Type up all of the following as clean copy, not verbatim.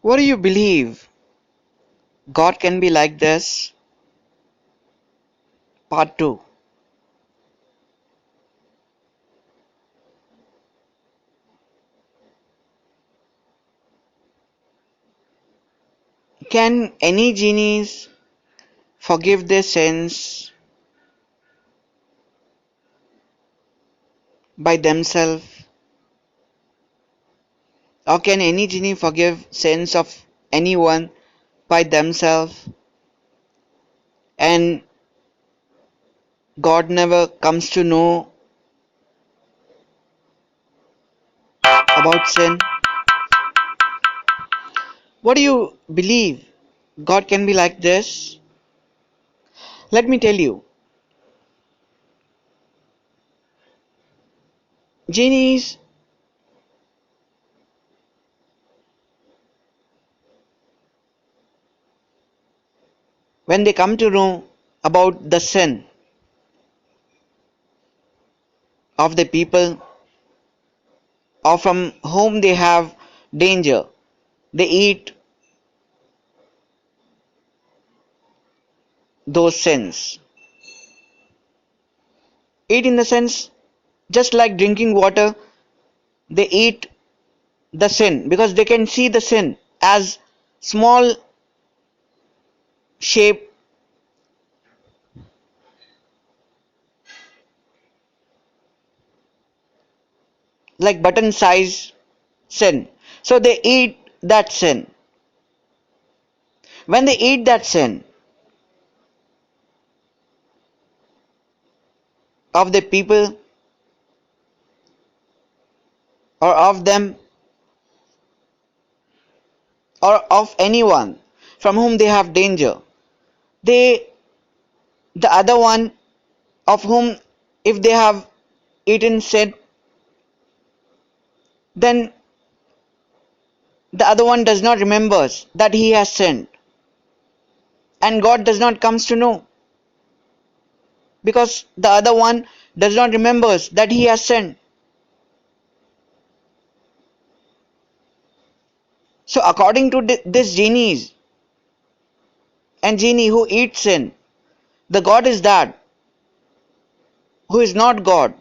What do you believe? God can be like this? Part 2. Can any genies forgive their sins by themselves? Or can any genie forgive sins of anyone by themselves and God never comes to know about sin? What do you believe? God can be like this? Let me tell you, genies, when they come to know about the sin of the people or from whom they have danger, they eat those sins. Eat in the sense, just like drinking water, they eat the sin because they can see the sin as small shape, like button size sin. So they eat that sin. When they eat that sin of the people or of them or of anyone from whom they have danger, they, the other one of whom, if they have eaten sin, then the other one does not remember that he has sinned, and God does not comes to know because the other one does not remember that he has sinned. So according to this genies and genie who eats sin, the God is that who is not God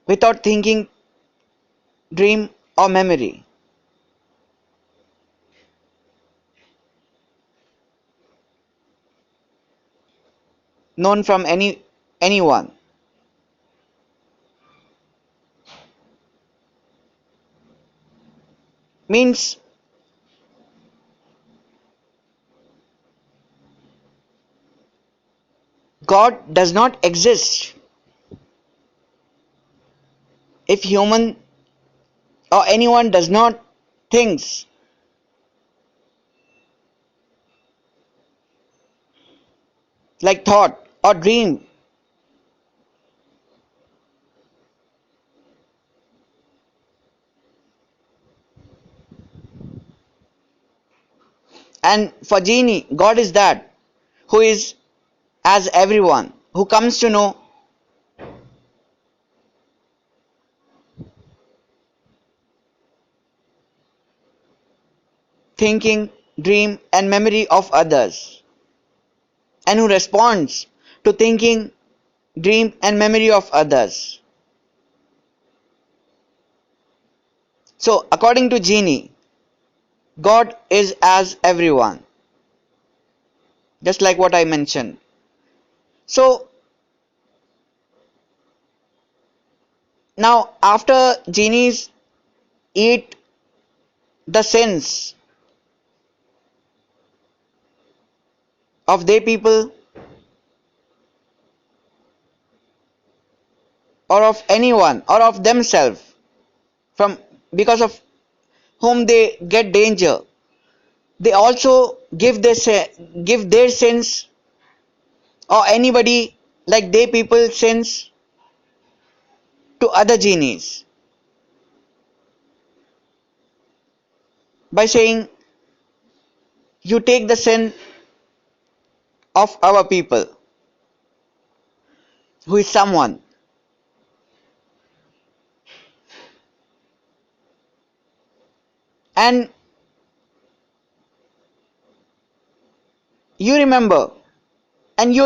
without thinking, dream or memory, known from anyone. Means God does not exist if human or anyone does not thinks like thought or dream. And for genie, God is that who is as everyone, who comes to know thinking, dream and memory of others, and who responds to thinking, dream and memory of others. So according to genie, God is as everyone, just like what I mentioned. So now after genies eat the sins of their people or of anyone or of themselves from because of whom they get danger, they also give their sins or anybody like they people sins to other genies by saying, you take the sin of our people who is someone, and you remember, and you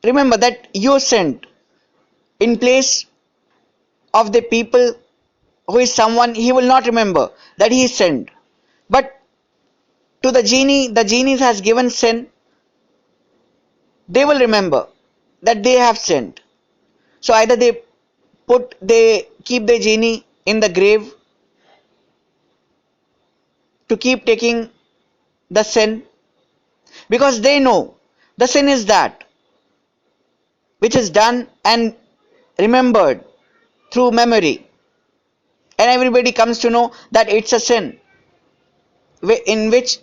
remember that you sinned in place of the people who is someone he will not remember that he sinned. But to the genie has given sin, they will remember that they have sinned. So either they keep the genie in the grave to keep taking the sin, because they know the sin is that which is done and remembered through memory, and everybody comes to know that it's a sin in which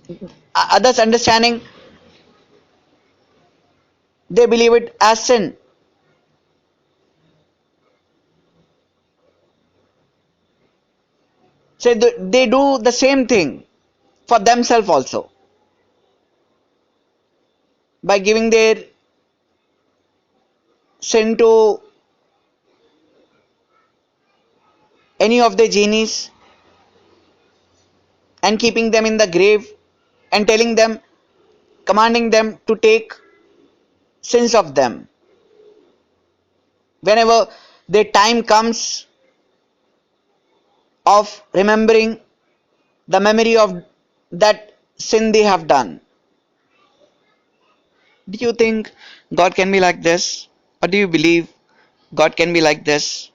others understanding they believe it as sin. So they do the same thing for themselves also by giving their sin to any of the genies and keeping them in the grave and telling them, commanding them to take sins of them. Whenever the time comes of remembering the memory of that sin they have done. Do you think God can be like this? Or do you believe God can be like this?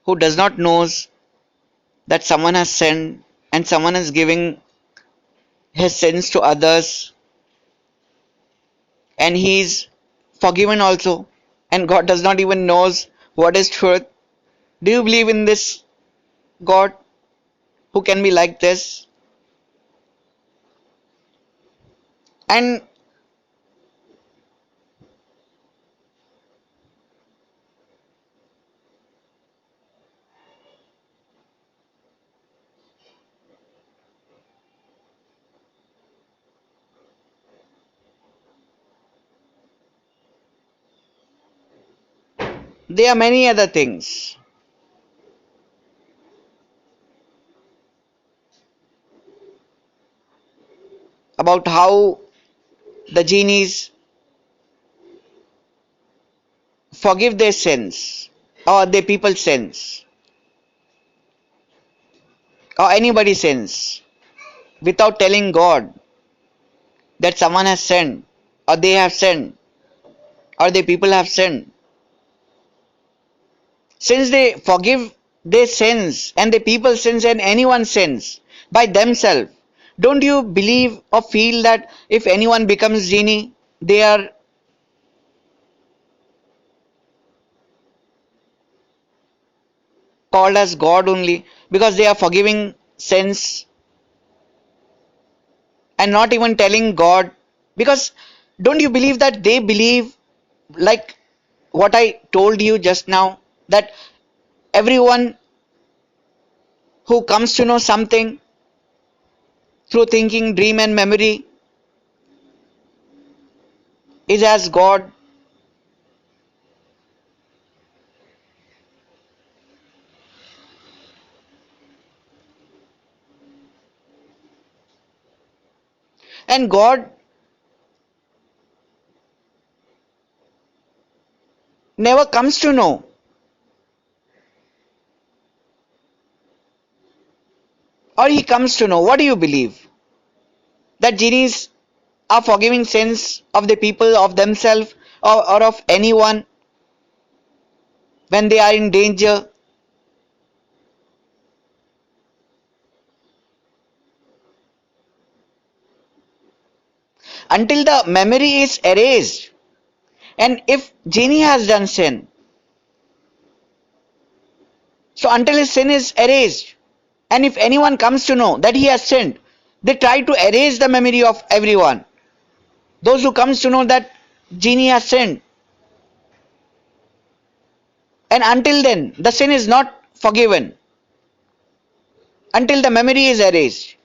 Who does not knows that someone has sinned and someone is giving his sins to others and he is forgiven also, and God does not even knows what is truth. Do you believe in this God who can be like this? And there are many other things about how the genies forgive their sins or their people's sins or anybody's sins without telling God that someone has sinned or they have sinned or the people have sinned. Since they forgive their sins and the people's sins and anyone's sins by themselves, don't you believe or feel that if anyone becomes genie, they are called as God only because they are forgiving sins and not even telling God? Because don't you believe that they believe, like what I told you just now, that everyone who comes to know something through thinking, dream, and memory is as God? And God never comes to know, or he comes to know. What do you believe? That genies are forgiving sins of the people, of themselves, or of anyone when they are in danger? Until the memory is erased. And if genie has done sin, so until his sin is erased, and if anyone comes to know that he has sinned, they try to erase the memory of everyone. Those who comes to know that genie has sinned, and until then the sin is not forgiven, until the memory is erased.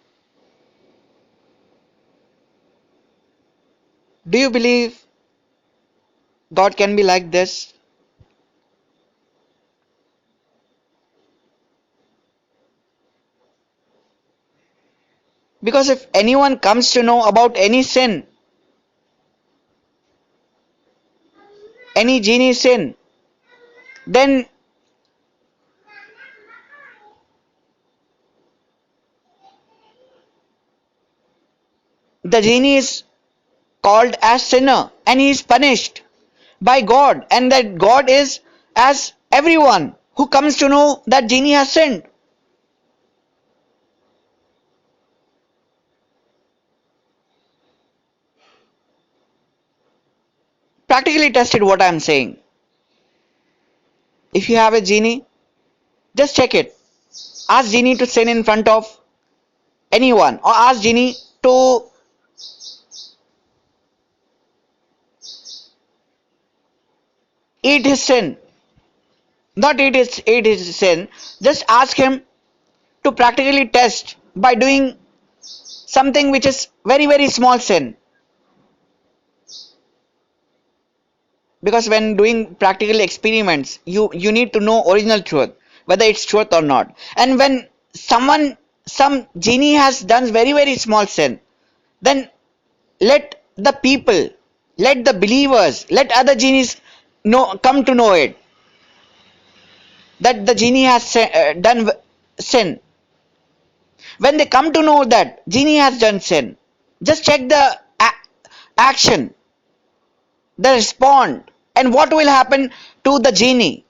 Do you believe God can be like this? Because if anyone comes to know about any sin, any genie sin, then the genie is called as sinner and he is punished by God, and that God is as everyone who comes to know that genie has sinned. Practically tested what I am saying. If you have a genie, just check it. Ask genie to sin in front of anyone, or ask genie to eat his sin. Not eat his sin. Just ask him to practically test by doing something which is very very small sin. Because when doing practical experiments, you need to know original truth, whether it's truth or not. And when some genie has done very very small sin, then let the people, let the believers, let other genies know, come to know it, that the genie has done sin. When they come to know that genie has done sin, just check the action, the respond, and what will happen to the genie.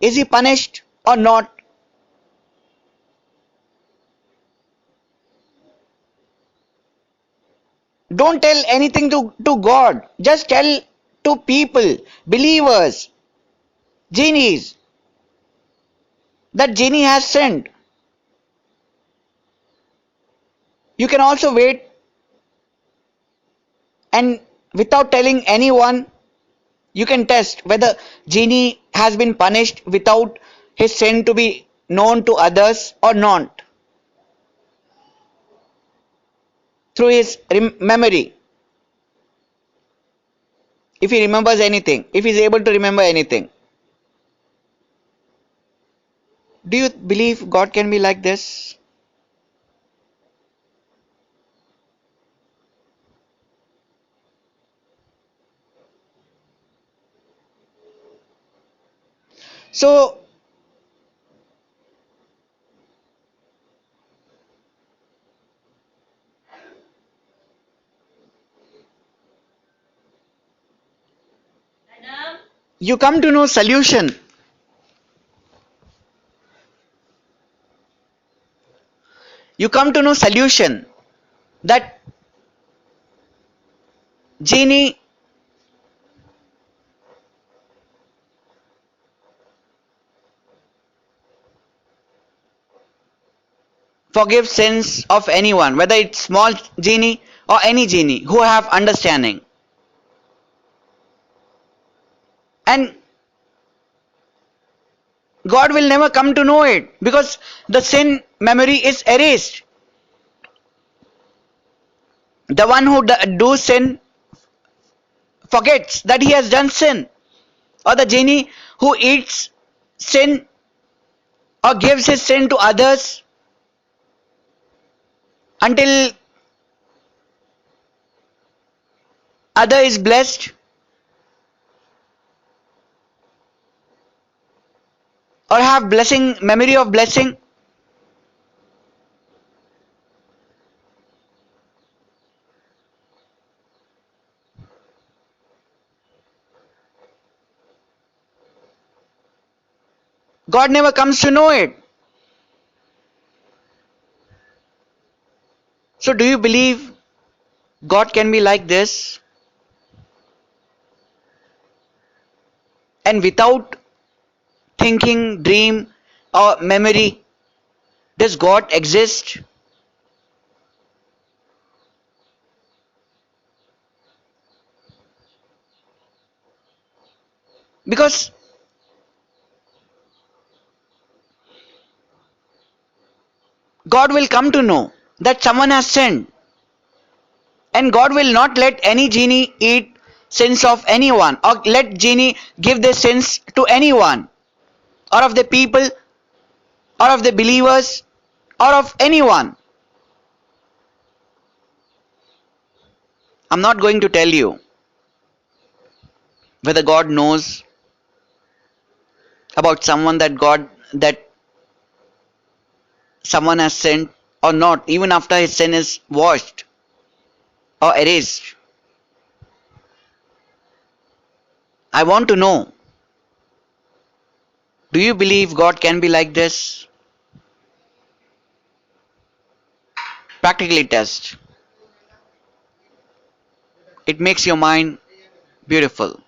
Is he punished or not? Don't tell anything to God. Just tell to people, believers, genies, that genie has sinned. You can also wait, and without telling anyone, you can test whether genie has been punished without his sin to be known to others or not, through his memory. If he remembers anything, if he is able to remember anything. Do you believe God can be like this? So you come to know solution. You come to know solution that genie forgives sins of anyone, whether it's small genie or any genie who have understanding. And God will never come to know it because the sin memory is erased. The one who do sin forgets that he has done sin, or the genie who eats sin or gives his sin to others until other is blessed or have blessing, memory of blessing. God never comes to know it. So do you believe God can be like this? And without thinking, dream, or memory, does God exist? Because God will come to know that someone has sinned, and God will not let any genie eat sins of anyone, or let genie give their sins to anyone, or of the people, or of the believers, or of anyone. I'm not going to tell you whether God knows about someone that someone has sinned or not, even after his sin is washed or erased. I want to know, do you believe God can be like this? Practically test. It makes your mind beautiful.